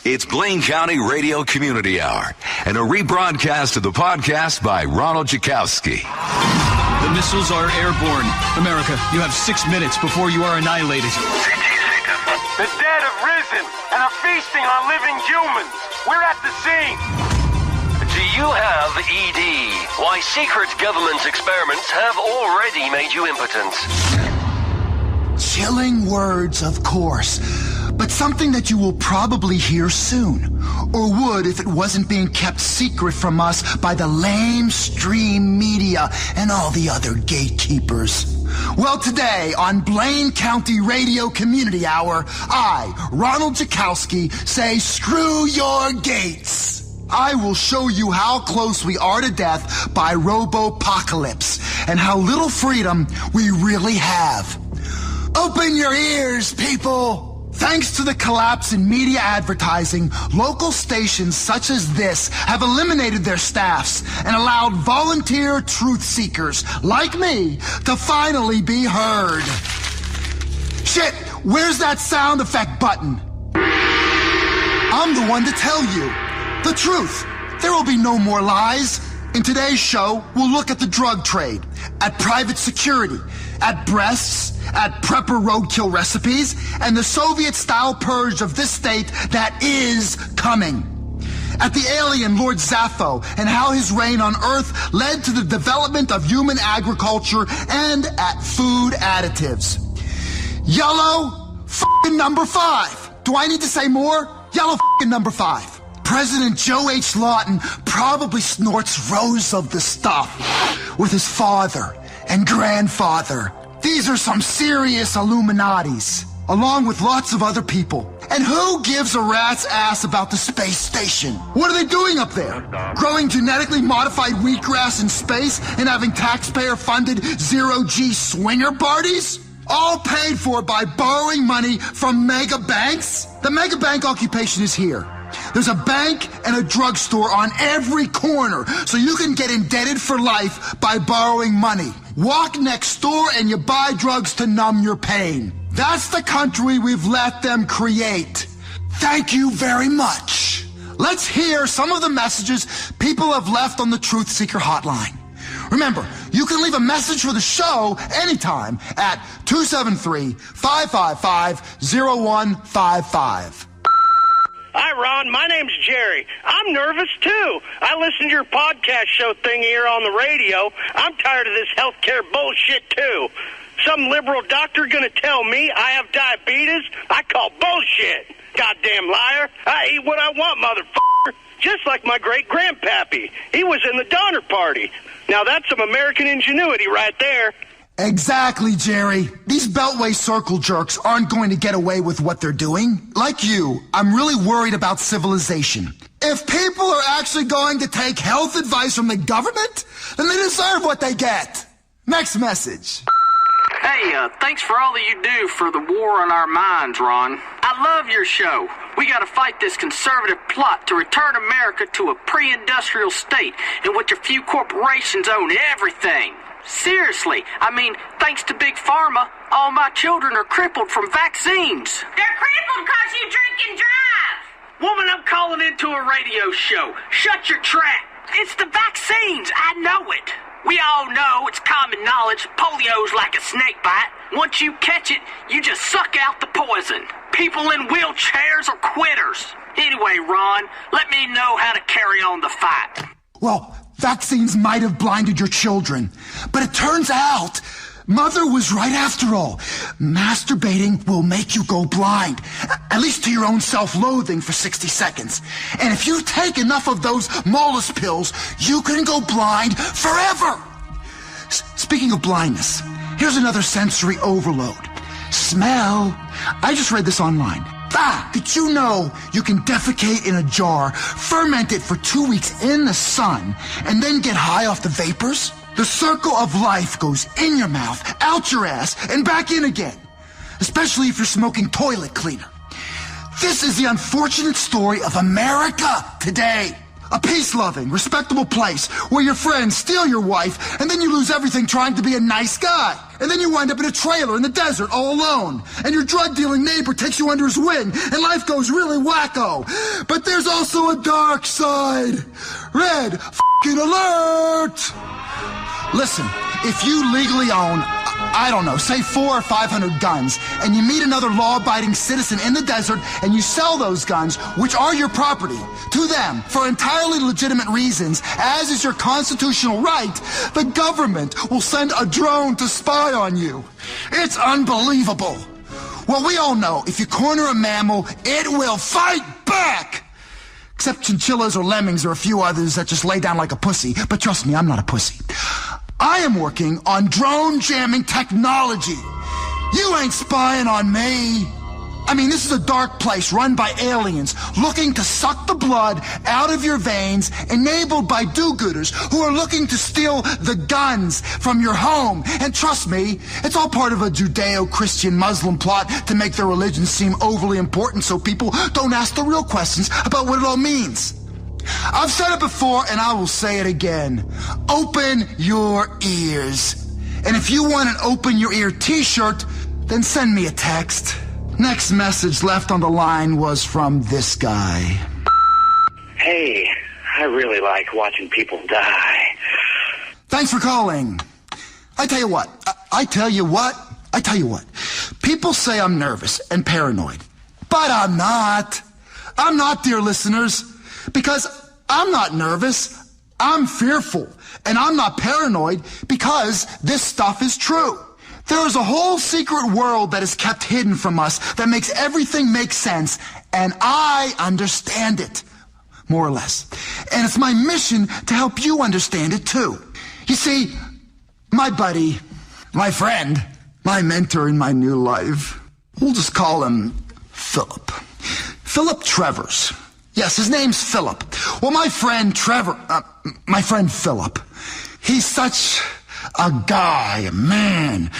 It's Blaine County Radio Community Hour and a rebroadcast of the podcast by Ronald Jakowski. The missiles are airborne. America, you have 6 minutes before you are annihilated. The dead have risen and are feasting on living humans. We're at the scene. Do you have ED? Why secret government experiments have already made you impotent. Chilling words, of course, but something that you will probably hear soon, or would if it wasn't being kept secret from us by the lamestream media and all the other gatekeepers. Well, today on Blaine County Radio Community Hour, I, Ronald Jakowski, say screw your gates. I will show you how close we are to death by robopocalypse and how little freedom we really have. Open your ears, people! Thanks to the collapse in media advertising, local stations such as this have eliminated their staffs and allowed volunteer truth seekers like me to finally be heard. Shit, where's that sound effect button? I'm the one to tell you the truth. There will be no more lies. In today's show, we'll look at the drug trade, at private security, at breasts, at prepper roadkill recipes, and the Soviet-style purge of this state that is coming. At the alien Lord Zaffo and how his reign on Earth led to the development of human agriculture, and at food additives. Yellow f***ing number 5. Do I need to say more? Yellow f***ing number 5. President Joe H. Lawton probably snorts rows of the stuff with his father and grandfather. These are some serious Illuminatis, along with lots of other people. And who gives a rat's ass about the space station? What are they doing up there? Growing genetically modified wheatgrass in space and having taxpayer-funded zero-G swinger parties? All paid for by borrowing money from mega banks? The mega bank occupation is here. There's a bank and a drugstore on every corner, so you can get indebted for life by borrowing money. Walk next door and you buy drugs to numb your pain. That's the country we've let them create. Thank you very much. Let's hear some of the messages people have left on the Truth Seeker hotline. Remember, you can leave a message for the show anytime at 273-555-0155. Hi, Ron. My name's Jerry. I'm nervous, too. I listen to your podcast show thing here on the radio. I'm tired of this healthcare bullshit, too. Some liberal doctor gonna tell me I have diabetes? I call bullshit. Goddamn liar. I eat what I want, motherfucker. Just like my great-grandpappy. He was in the Donner Party. Now, that's some American ingenuity right there. Exactly, Jerry. These Beltway circle jerks aren't going to get away with what they're doing. Like you, I'm really worried about civilization. If people are actually going to take health advice from the government, then they deserve what they get. Next message. Hey, thanks for all that you do for the war on our minds, Ron. I love your show. We gotta fight this conservative plot to return America to a pre-industrial state in which a few corporations own everything. Seriously, I mean, thanks to Big Pharma, all my children are crippled from vaccines. They're crippled because you drink and drive. Woman, I'm calling into a radio show. Shut your trap. It's the vaccines. I know it. We all know, it's common knowledge, polio's like a snake bite. Once you catch it, you just suck out the poison. People in wheelchairs are quitters. Anyway, Ron, let me know how to carry on the fight. Well, vaccines might have blinded your children, but it turns out Mother was right after all. Masturbating will make you go blind, at least to your own self-loathing for 60 seconds. And if you take enough of those Molus pills, you can go blind forever. Speaking of blindness, here's another sensory overload. Smell. I just read this online. Did you know you can defecate in a jar, ferment it for 2 weeks in the sun, and then get high off the vapors? The circle of life goes in your mouth, out your ass, and back in again. Especially if you're smoking toilet cleaner. This is the unfortunate story of America today. A peace-loving, respectable place where your friends steal your wife and then you lose everything trying to be a nice guy. And then you wind up in a trailer in the desert all alone. And your drug-dealing neighbor takes you under his wing and life goes really wacko. But there's also a dark side. Red f***ing alert! Listen, if you legally own, I don't know, say 400 or 500 guns, and you meet another law-abiding citizen in the desert, and you sell those guns, which are your property, to them for entirely legitimate reasons, as is your constitutional right, the government will send a drone to spy on you. It's unbelievable. Well, we all know if you corner a mammal, it will fight back. Except chinchillas or lemmings or a few others that just lay down like a pussy. But trust me, I'm not a pussy. I am working on drone jamming technology. You ain't spying on me. I mean, this is a dark place run by aliens looking to suck the blood out of your veins, enabled by do-gooders who are looking to steal the guns from your home. And trust me, it's all part of a Judeo-Christian Muslim plot to make their religion seem overly important so people don't ask the real questions about what it all means. I've said it before, and I will say it again. Open your ears. And if you want an Open Your Ear t-shirt, then send me a text. Next message left on the line was from this guy. Hey, I really like watching people die. Thanks for calling. I tell you what. People say I'm nervous and paranoid. But I'm not. I'm not, dear listeners. Because I'm not nervous, I'm fearful, and I'm not paranoid because this stuff is true. There is a whole secret world that is kept hidden from us that makes everything make sense, and I understand it, more or less. And it's my mission to help you understand it too. You see, my buddy, my friend, my mentor in my new life, we'll just call him Philip. Philip Travers. Yes, his name's Philip. Well, my friend Philip, he's such a guy, man.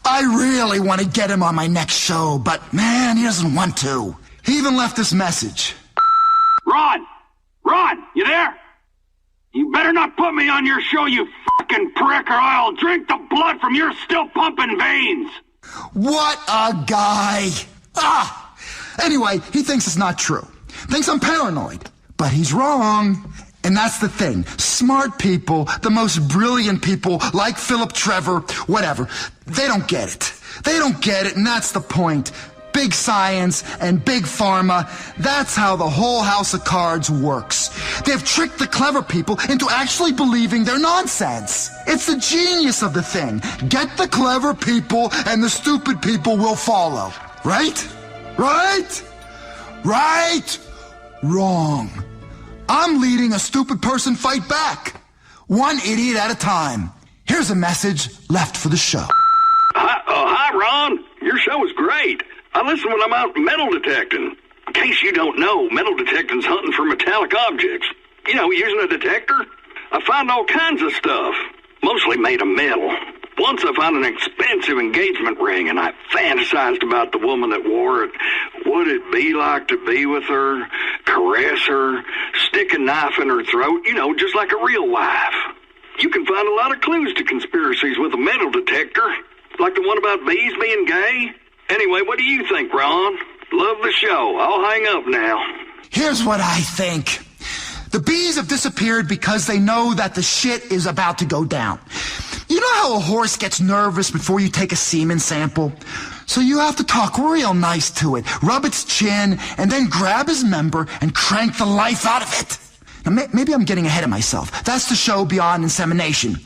I really want to get him on my next show, but man, he doesn't want to. He even left this message. Ron, you there? You better not put me on your show, you fucking prick, or I'll drink the blood from your still pumping veins. What a guy. Anyway, he thinks it's not true. Thinks I'm paranoid, but he's wrong. And that's the thing. Smart people, the most brilliant people, like Philip Trevor, whatever, they don't get it. They don't get it, and that's the point. Big science and big pharma, that's how the whole house of cards works. They've tricked the clever people into actually believing their nonsense. It's the genius of the thing. Get the clever people, and the stupid people will follow. Right? Wrong. I'm leading a stupid person fight back. One idiot at a time. Here's a message left for the show. Hi, Ron. Your show is great. I listen when I'm out metal detecting. In case you don't know, metal detecting's hunting for metallic objects. You know, using a detector. I find all kinds of stuff, mostly made of metal. Once I found an expensive engagement ring, and I fantasized about the woman that wore it. Would it be like to be with her, caress her, stick a knife in her throat, you know, just like a real wife? You can find a lot of clues to conspiracies with a metal detector, like the one about bees being gay. Anyway, what do you think, Ron? Love the show. I'll hang up now. Here's what I think. The bees have disappeared because they know that the shit is about to go down. You know how a horse gets nervous before you take a semen sample? So you have to talk real nice to it, rub its chin, and then grab his member and crank the life out of it. Now, maybe I'm getting ahead of myself. That's the show Beyond Insemination,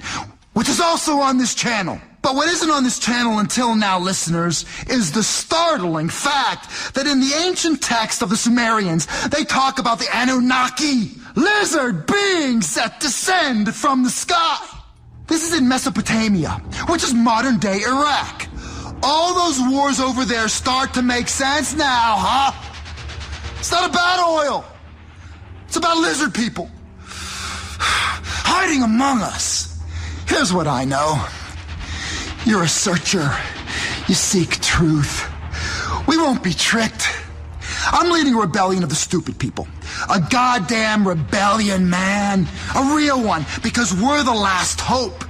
which is also on this channel. But what isn't on this channel until now, listeners, is the startling fact that in the ancient text of the Sumerians, they talk about the Anunnaki, lizard beings that descend from the sky. This is in Mesopotamia, which is modern-day Iraq. All those wars over there start to make sense now, huh? It's not about oil. It's about lizard people hiding among us. Here's what I know. You're a searcher. You seek truth. We won't be tricked. I'm leading a rebellion of the stupid people. A goddamn rebellion, man. A real one, because we're the last hope.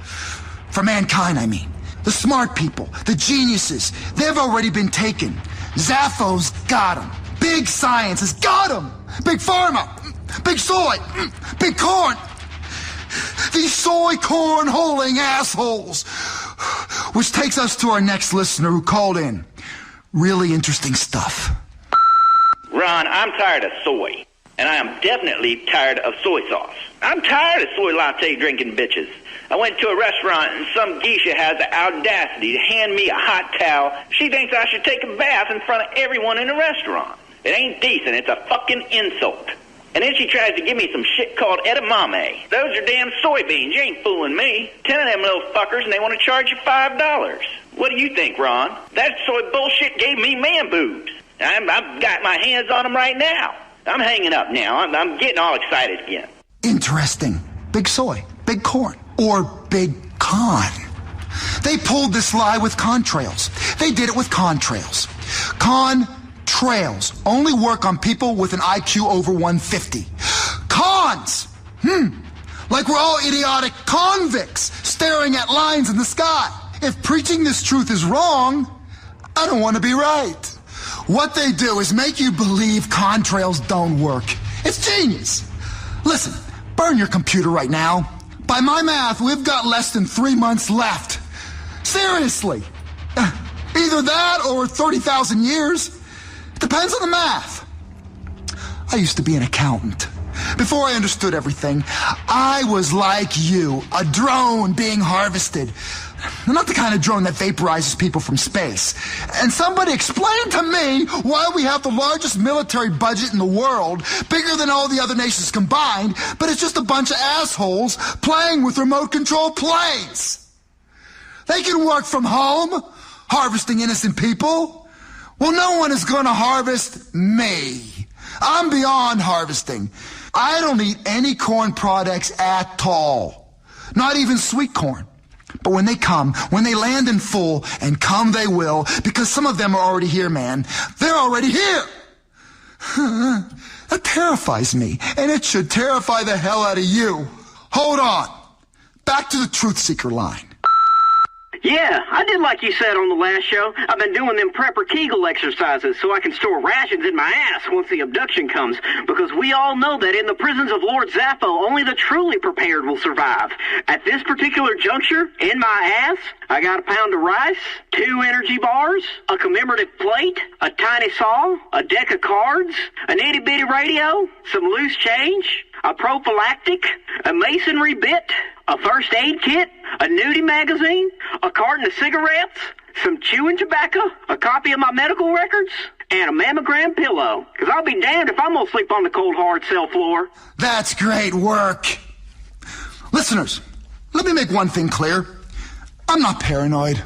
For mankind, I mean. The smart people, the geniuses, they've already been taken. Zappo's got them. Big science has got them. Big pharma, big soy, big corn. These soy corn-holing assholes. Which takes us to our next listener who called in. Really interesting stuff. Ron, I'm tired of soy. And I am definitely tired of soy sauce. I'm tired of soy latte drinking bitches. I went to a restaurant and some geisha has the audacity to hand me a hot towel. She thinks I should take a bath in front of everyone in the restaurant. It ain't decent. It's a fucking insult. And then she tries to give me some shit called edamame. Those are damn soybeans. You ain't fooling me. 10 of them little fuckers and they want to charge you $5. What do you think, Ron? That soy bullshit gave me man boobs. I've got my hands on them right now. I'm hanging up now. I'm getting all excited again. Interesting. Big soy, big corn, or big con. They pulled this lie with contrails. They did it with contrails. Contrails only work on people with an IQ over 150. Cons! Like we're all idiotic convicts staring at lines in the sky. If preaching this truth is wrong, I don't want to be right. What they do is make you believe contrails don't work. It's genius. Listen, burn your computer right now. By my math, we've got less than 3 months left. Seriously. Either that or 30,000 years. It depends on the math. I used to be an accountant. Before I understood everything, I was like you, a drone being harvested. Not the kind of drone that vaporizes people from space. And somebody explained to me why we have the largest military budget in the world, bigger than all the other nations combined, but it's just a bunch of assholes playing with remote-control planes. They can work from home, harvesting innocent people. Well, no one is going to harvest me. I'm beyond harvesting. I don't eat any corn products at all. Not even sweet corn. But when they land in full, and come they will, because some of them are already here, man. They're already here. That terrifies me, and it should terrify the hell out of you. Hold on. Back to the Truth Seeker line. Yeah, I did like you said on the last show. I've been doing them prepper Kegel exercises so I can store rations in my ass once the abduction comes, because we all know that in the prisons of Lord Zappo, only the truly prepared will survive. At this particular juncture, in my ass, I got a pound of rice, 2 energy bars, a commemorative plate, a tiny saw, a deck of cards, an itty-bitty radio, some loose change, a prophylactic, a masonry bit, a first aid kit, a nudie magazine, a carton of cigarettes, some chewing tobacco, a copy of my medical records, and a mammogram pillow. Because I'll be damned if I'm going to sleep on the cold, hard cell floor. That's great work. Listeners, let me make one thing clear. I'm not paranoid.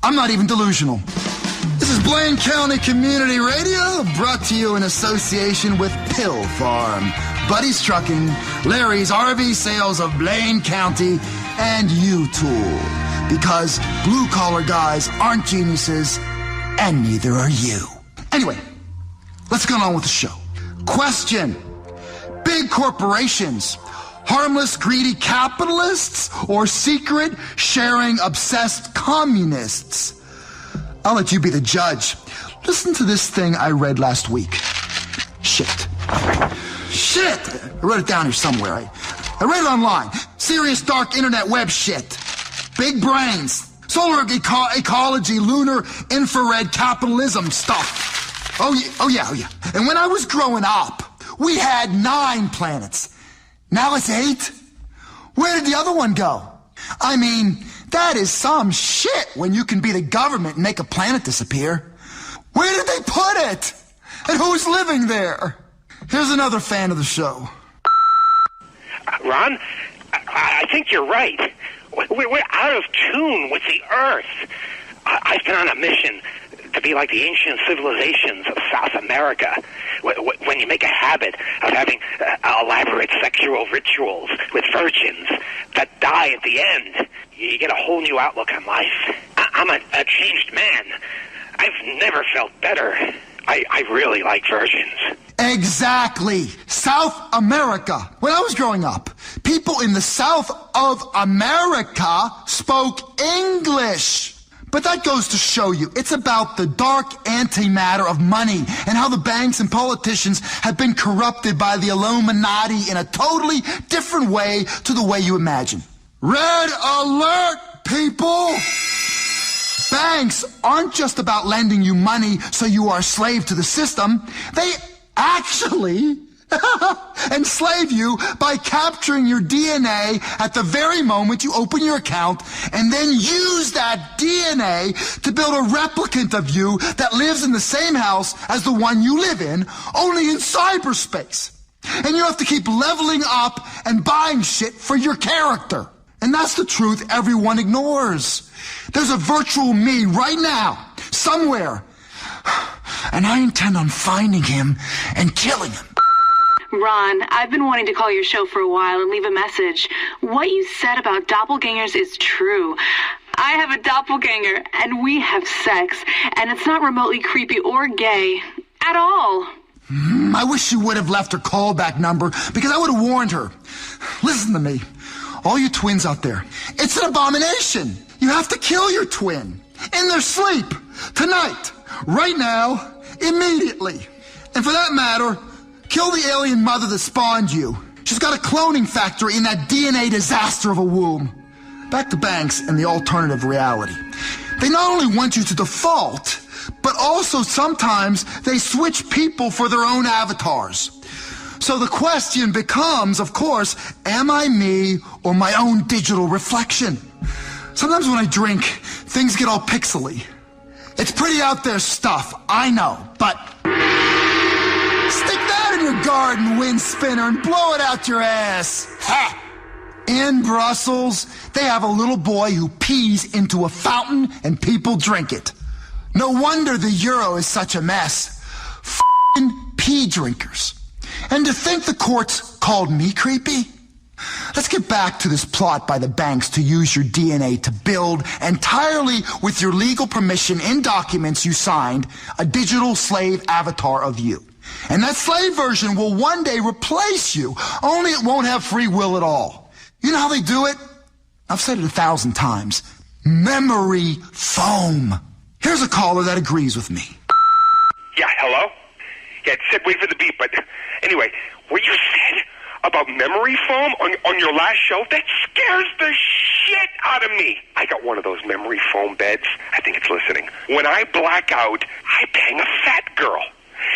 I'm not even delusional. This is Blaine County Community Radio, brought to you in association with Pill Farm, Buddy's Trucking, Larry's RV Sales of Blaine County, and U-Tool. Because blue-collar guys aren't geniuses, and neither are you. Anyway, let's get on with the show. Question: big corporations, harmless, greedy capitalists, or secret, sharing, obsessed communists? I'll let you be the judge. Listen to this thing I read last week. Shit. I wrote it down here somewhere. I read it online. Serious dark internet web shit. Big brains. Solar ecology, lunar infrared capitalism stuff. Oh yeah. And when I was growing up, we had 9 planets. Now it's 8. Where did the other one go? I mean, that is some shit when you can be the government and make a planet disappear. Where did they put it? And who's living there? Here's another fan of the show. Ron, I think you're right. We're out of tune with the Earth. I've been on a mission to be like the ancient civilizations of South America. When you make a habit of having elaborate sexual rituals with virgins that die at the end, you get a whole new outlook on life. I'm a changed man. I've never felt better. I really like virgins. Exactly. South America. When I was growing up, people in the South of America spoke English. But that goes to show you, it's about the dark antimatter of money and how the banks and politicians have been corrupted by the Illuminati in a totally different way to the way you imagine. Red alert, people! Banks aren't just about lending you money so you are a slave to the system. They actually enslave you by capturing your DNA at the very moment you open your account and then use that DNA to build a replicant of you that lives in the same house as the one you live in, only in cyberspace. And you have to keep leveling up and buying shit for your character. And that's the truth everyone ignores. There's a virtual me right now, somewhere. And I intend on finding him and killing him. Ron, I've been wanting to call your show for a while and leave a message. What you said about doppelgangers is true. I have a doppelganger, and we have sex, and it's not remotely creepy or gay at all. I wish you would have left her callback number, because I would have warned her. Listen to me. All you twins out there, it's an abomination. You have to kill your twin in their sleep, tonight, right now, immediately. And for that matter, kill the alien mother that spawned you. She's got a cloning factory in that DNA disaster of a womb. Back to banks and the alternative reality. They not only want you to default, but also sometimes they switch people for their own avatars. So the question becomes, of course, am I me or my own digital reflection? Sometimes when I drink, things get all pixely. It's pretty out there stuff, I know, but stick that in your garden, wind spinner, and blow it out your ass. Ha! In Brussels, they have a little boy who pees into a fountain and people drink it. No wonder the euro is such a mess. F***ing pee drinkers. And to think the courts called me creepy? Let's get back to this plot by the banks to use your DNA to build, entirely with your legal permission in documents you signed, a digital slave avatar of you. And that slave version will one day replace you, only it won't have free will at all. You know how they do it? I've said it 1,000 times. Memory foam. Here's a caller that agrees with me. Yeah, hello? Yeah, it said wait for the beep, but anyway, what you said about memory foam on your last show, that scares the shit out of me. I got one of those memory foam beds. I think it's listening. When I black out, I bang a fat girl.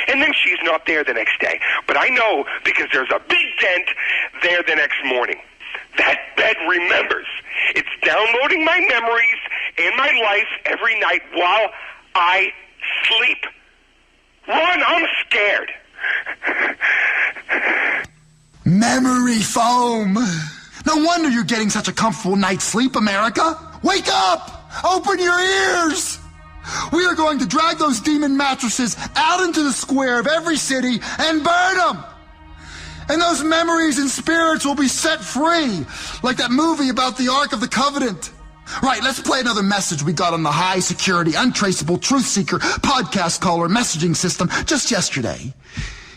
And then she's not there the next day. But I know because there's a big dent there the next morning. That bed remembers. It's downloading my memories and my life every night while I sleep. Ron, I'm scared. Memory foam. No wonder you're getting such a comfortable night's sleep, America. Wake up! Open your ears! We are going to drag those demon mattresses out into the square of every city and burn them. And those memories and spirits will be set free, like that movie about the Ark of the Covenant. Right, let's play another message we got on the high security, untraceable truth seeker podcast caller messaging system just yesterday.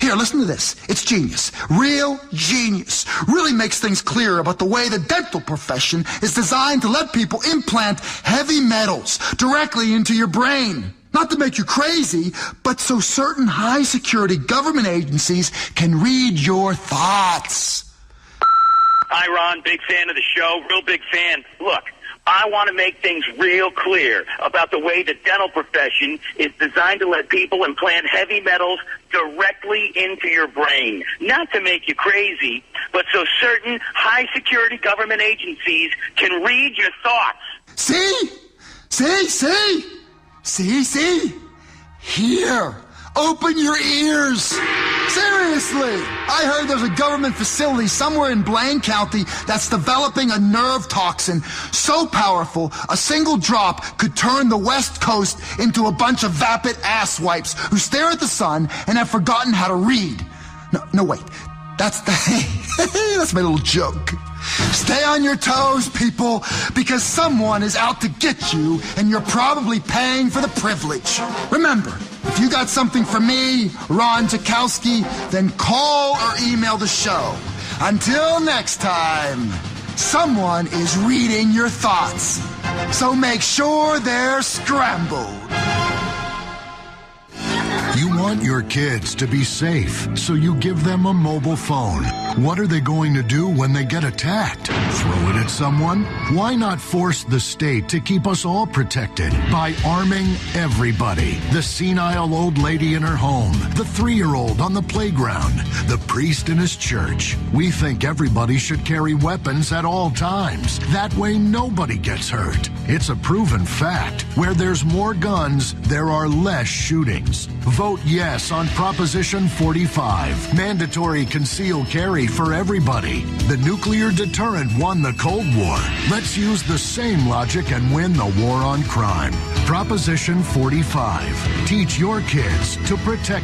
Here, listen to this. It's genius. Real genius. Really makes things clear about the way the dental profession is designed to let people implant heavy metals directly into your brain. Not to make you crazy, but so certain high security government agencies can read your thoughts. Hi, Ron. Big fan of the show. Real big fan. Look, I want to make things real clear about the way the dental profession is designed to let people implant heavy metals directly into your brain. Not to make you crazy, but so certain high-security government agencies can read your thoughts. See? Here. Open your ears. Seriously. I heard there's a government facility somewhere in Blaine County that's developing a nerve toxin so powerful a single drop could turn the West Coast into a bunch of vapid asswipes who stare at the sun and have forgotten how to read. No, wait. That's my little joke. Stay on your toes, people, because someone is out to get you and you're probably paying for the privilege. Remember, If you got something for me, Ron Jakowski, then call or email the show. Until next time, someone is reading your thoughts. So make sure they're scrambled. You want your kids to be safe, so you give them a mobile phone. What are they going to do when they get attacked? Throw it at someone? Why not force the state to keep us all protected by arming everybody? The senile old lady in her home, the 3-year-old on the playground, the priest in his church. We think everybody should carry weapons at all times. That way nobody gets hurt. It's a proven fact. Where there's more guns, there are less shootings. Vote yes on Proposition 45. Mandatory concealed carry for everybody. The nuclear deterrent won the Cold War. Let's use the same logic and win the war on crime. Proposition 45. Teach your kids to protect